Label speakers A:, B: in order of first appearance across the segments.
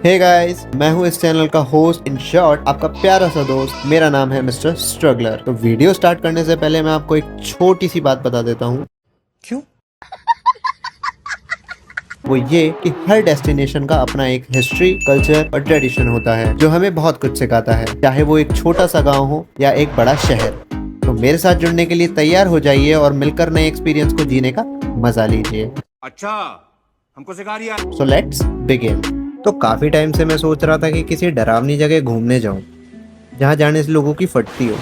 A: Hey guys, मैं हूं इस चैनल का होस्ट, इन शॉर्ट आपका प्यारा सा दोस्त। मेरा नाम है मिस्टर स्ट्रगलर। तो वीडियो स्टार्ट करने से पहले मैं आपको एक छोटी सी बात बता देता हूं।
B: क्यों?
A: वो ये कि हर डेस्टिनेशन का अपना एक हिस्ट्री, कल्चर और ट्रेडिशन होता है जो हमें बहुत कुछ सिखाता है, चाहे वो एक छोटा सा गाँव हो या एक बड़ा शहर। तो मेरे साथ जुड़ने के लिए तैयार हो जाइए और मिलकर नए एक्सपीरियंस को जीने का मजा लीजिए।
C: अच्छा, हमको सिखा रिया।
A: So let's begin. तो काफी टाइम से मैं सोच रहा था कि किसी डरावनी जगह घूमने जाऊं, जहां जाने से लोगों की फटती हो,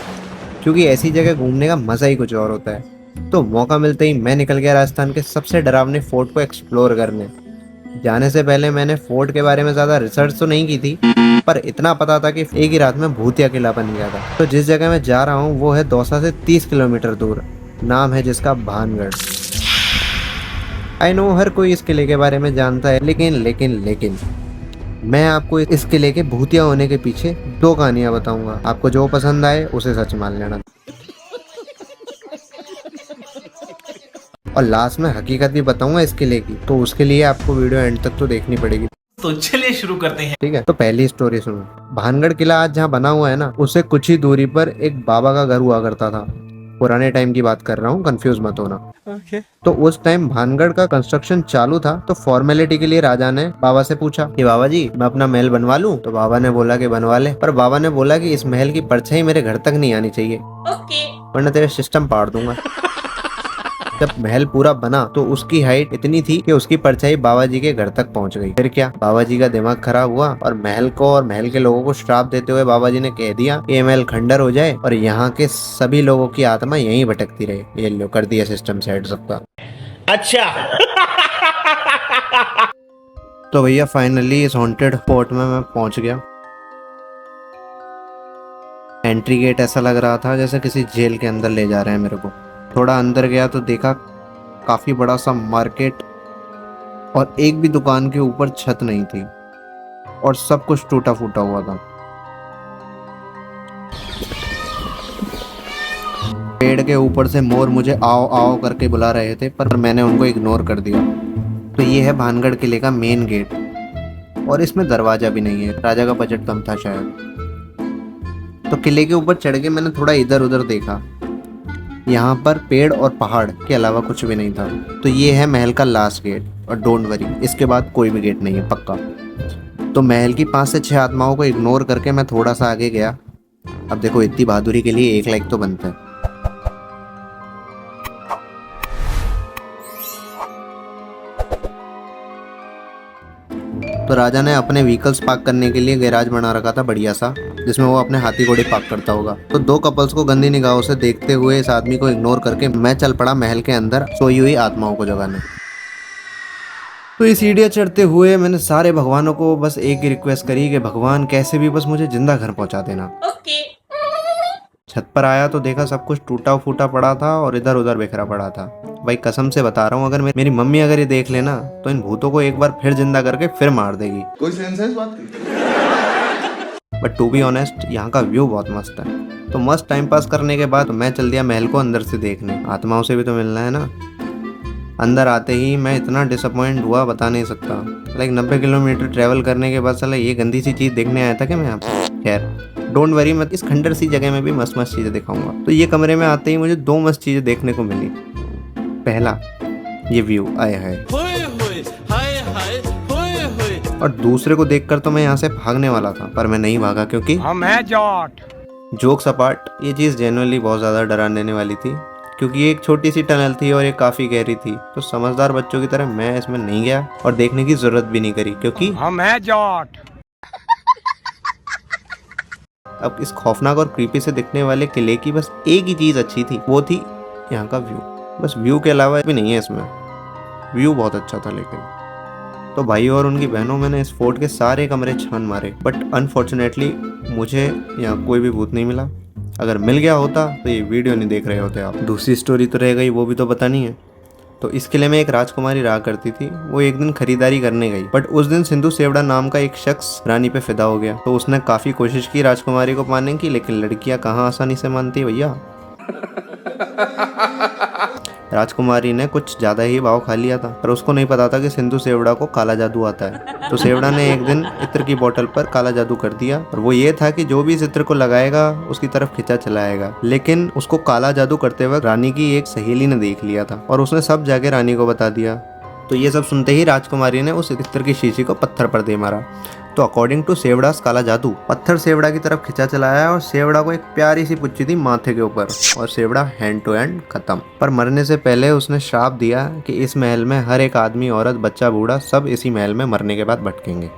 A: क्योंकि ऐसी जगह घूमने का मजा ही कुछ और होता है। तो मौका मिलते ही मैं निकल गया राजस्थान के सबसे डरावने फोर्ट को एक्सप्लोर करने। जाने से पहले मैंने फोर्ट के बारे में ज्यादा रिसर्च तो नहीं की थी, पर इतना पता था कि एक ही रात में भूतिया किला बन गया था। तो जिस जगह मैं जा रहा हूँ वो है दौसा से 30 किलोमीटर दूर। नाम है जिसका भानगढ़। आई नो हर कोई इस किले के बारे में जानता है, लेकिन मैं आपको इस किले के भूतिया होने के पीछे दो कहानियां बताऊंगा। आपको जो पसंद आए उसे सच मान लेना, और लास्ट में हकीकत भी बताऊंगा इस किले की। तो उसके लिए आपको वीडियो एंड तक तो देखनी पड़ेगी।
B: तो चलिए शुरू करते हैं।
A: ठीक है, तो पहली स्टोरी सुनो। भानगढ़ किला आज जहाँ बना हुआ है ना, उससे कुछ ही दूरी पर एक बाबा का घर हुआ करता था। पुराने टाइम की बात कर रहा हूँ, कंफ्यूज मत होना। तो उस टाइम भानगढ़ का कंस्ट्रक्शन चालू था। तो फॉर्मेलिटी के लिए राजा ने बाबा से पूछा कि बाबा जी, मैं अपना महल बनवा लूं? तो बाबा ने बोला कि बनवा ले, पर बाबा ने बोला कि इस महल की परछाई मेरे घर तक नहीं आनी चाहिए, वरना तेरे सिस्टम पाड़ दूंगा। जब महल पूरा बना तो उसकी हाइट इतनी थी कि उसकी परछाई बाबा जी के घर तक पहुंच गई। फिर क्या, बाबा जी का दिमाग खराब हुआ और महल को और महल के लोगों को श्राप देते हुए बाबा जी ने कह दिया कि ये महल खंडर हो जाए और यहाँ के सभी लोगों की आत्मा यहीं भटकती रहे। ये लो, कर दिया सिस्टम सेट सबका।
B: अच्छा।
A: तो भैया फाइनली इस हॉन्टेड फोर्ट में मैं पहुंच गया। एंट्री गेट ऐसा लग रहा था जैसे किसी जेल के अंदर ले जा रहे हैं मेरे को। थोड़ा अंदर गया तो देखा काफी बड़ा सा मार्केट, और एक भी दुकान के ऊपर छत नहीं थी, और सब कुछ टूटा फूटा हुआ था। पेड़ के ऊपर से मोर मुझे आओ आओ करके बुला रहे थे, पर मैंने उनको इग्नोर कर दिया। तो ये है भानगढ़ किले का मेन गेट, और इसमें दरवाजा भी नहीं है। राजा का बजट कम था शायद। तो किले के ऊपर चढ़ के मैंने थोड़ा इधर उधर देखा। यहाँ पर पेड़ और पहाड़ के अलावा कुछ भी नहीं था। तो ये है महल का लास्ट गेट, और डोंट वरी, इसके बाद कोई भी गेट नहीं है पक्का। तो महल की 5 से 6 आत्माओं को इग्नोर करके मैं थोड़ा सा आगे गया। अब देखो, इतनी बहादुरी के लिए 1 लाइक तो बनता है। तो राजा ने अपने व्हीकल्स पार्क करने के लिए गैराज बना रखा था बढ़िया सा, जिसमें वो अपने हाथी घोड़े पार्क करता होगा। तो 2 कपल्स को गंदी निगाहों से देखते हुए इस आदमी को इग्नोर करके मैं चल पड़ा महल के अंदर सोई हुई आत्माओं को जगाने। तो ये सीढ़ियाँ चढ़ते हुए मैंने सारे भगवानों को बस एक ही रिक्वेस्ट करी कि भगवान कैसे भी बस मुझे जिंदा घर पहुंचा देना। छत पर आया तो देखा सब कुछ टूटा फूटा पड़ा था और इधर उधर बिखरा पड़ा था। भाई कसम से बता रहा हूँ, अगर मेरी मम्मी अगर ये देख लेना तो इन भूतों को एक बार फिर जिंदा करके फिर मार देगी।
C: कोई सेंस है इस बात की?
A: बट टू बी ऑनेस्ट, यहाँ का व्यू बहुत मस्त है। तो मस्त टाइम पास करने के बाद मैं चल दिया महल को अंदर से देखने। आत्माओं से भी तो मिलना है ना। अंदर आते ही मैं इतना डिसअपॉइंट हुआ बता नहीं सकता। लाइक 90 किलोमीटर ट्रेवल करने के बाद साला ये गंदी सी चीज देखने आया था कि मैं यहाँ पे। खैर डोंट वरी, मैं इस खंडर सी जगह में भी मस्त मस्त चीजें दिखाऊंगा। तो ये कमरे में आते ही मुझे 2 मस्त चीजें देखने को मिली। पहला, ये व्यू आया है, और दूसरे को देखकर तो मैं यहाँ से भागने वाला था, पर मैं नहीं भागा क्योंकि
B: हम है जॉट।
A: जोक्स अपार्ट, ये चीज जेन्युइनली बहुत ज्यादा डराने देने वाली थी, क्योंकि ये एक छोटी सी टनल थी और ये काफी गहरी थी। तो समझदार बच्चों की तरह मैं इसमें नहीं गया और देखने की जरूरत भी नहीं करी, क्योंकि
B: हम है जॉट।
A: अब इस खौफनाक और क्रीपी से दिखने वाले किले की बस एक ही चीज अच्छी थी, वो थी यहाँ का व्यू। बस व्यू के अलावा भी नहीं है इसमें। व्यू बहुत अच्छा था, लेकिन तो भाई और उनकी बहनों, मैंने इस फोर्ट के सारे कमरे छान मारे, बट अनफॉर्चुनेटली मुझे यहाँ कोई भी भूत नहीं मिला। अगर मिल गया होता तो ये वीडियो नहीं देख रहे होते आप। दूसरी स्टोरी तो रह गई, वो भी तो बतानी है। तो इस किले में एक राजकुमारी रहा करती थी। वो एक दिन खरीदारी करने गई, बट उस दिन सिंधु सेवड़ा नाम का एक शख्स रानी पे फिदा हो गया। तो उसने काफी कोशिश की राजकुमारी को पाने की, लेकिन लड़कियां कहाँ आसानी से मानती भैया। राजकुमारी ने कुछ ज्यादा ही भाव खा लिया था, पर उसको नहीं पता था कि सिंधु सेवड़ा को काला जादू आता है। तो सेवड़ा ने एक दिन इत्र की बोतल पर काला जादू कर दिया, और वो ये था कि जो भी इस इत्र को लगाएगा उसकी तरफ खिंचा चलाएगा। लेकिन उसको काला जादू करते वक्त रानी की एक सहेली ने देख लिया था और उसने सब जाके रानी को बता दिया। तो ये सब सुनते ही राजकुमारी ने उस इत्र की शीशी को पत्थर पर दे मारा। तो अकॉर्डिंग टू सेवड़ास काला जादू, पत्थर सेवड़ा की तरफ खिंचा चलाया और सेवड़ा को एक प्यारी सी पुच्ची थी माथे के ऊपर, और सेवड़ा हैंड टू हैंड खत्म। पर मरने से पहले उसने श्राप दिया कि इस महल में हर एक आदमी, औरत, बच्चा, बूढ़ा सब इसी महल में मरने के बाद भटकेंगे।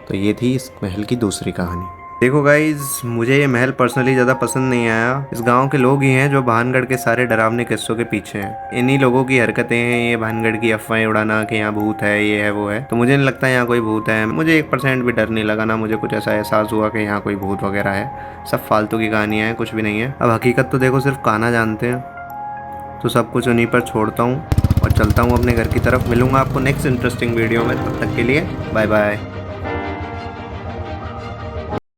A: तो ये थी इस महल की दूसरी कहानी। देखो गाइज, मुझे ये महल पर्सनली ज़्यादा पसंद नहीं आया। इस गांव के लोग ही हैं जो भानगढ़ के सारे डरावने किस्सों के पीछे हैं। इन्हीं लोगों की हरकतें हैं ये भानगढ़ की अफवाहें उड़ाना कि यहाँ भूत है, ये है, वो है। तो मुझे नहीं लगता यहाँ कोई भूत है। मुझे 1% भी डर नहीं लगा, ना मुझे कुछ ऐसा एहसास हुआ कि यहाँ कोई भूत वगैरह है। सब फालतू की कहानियाँ हैं, कुछ भी नहीं है। अब हकीकत तो देखो सिर्फ कान्हा जानते हैं। तो सब कुछ उन्हीं पर छोड़ता हूँ और चलता हूँ अपने घर की तरफ। मिलूंगा आपको नेक्स्ट इंटरेस्टिंग वीडियो में, तब तक के लिए बाय बाय।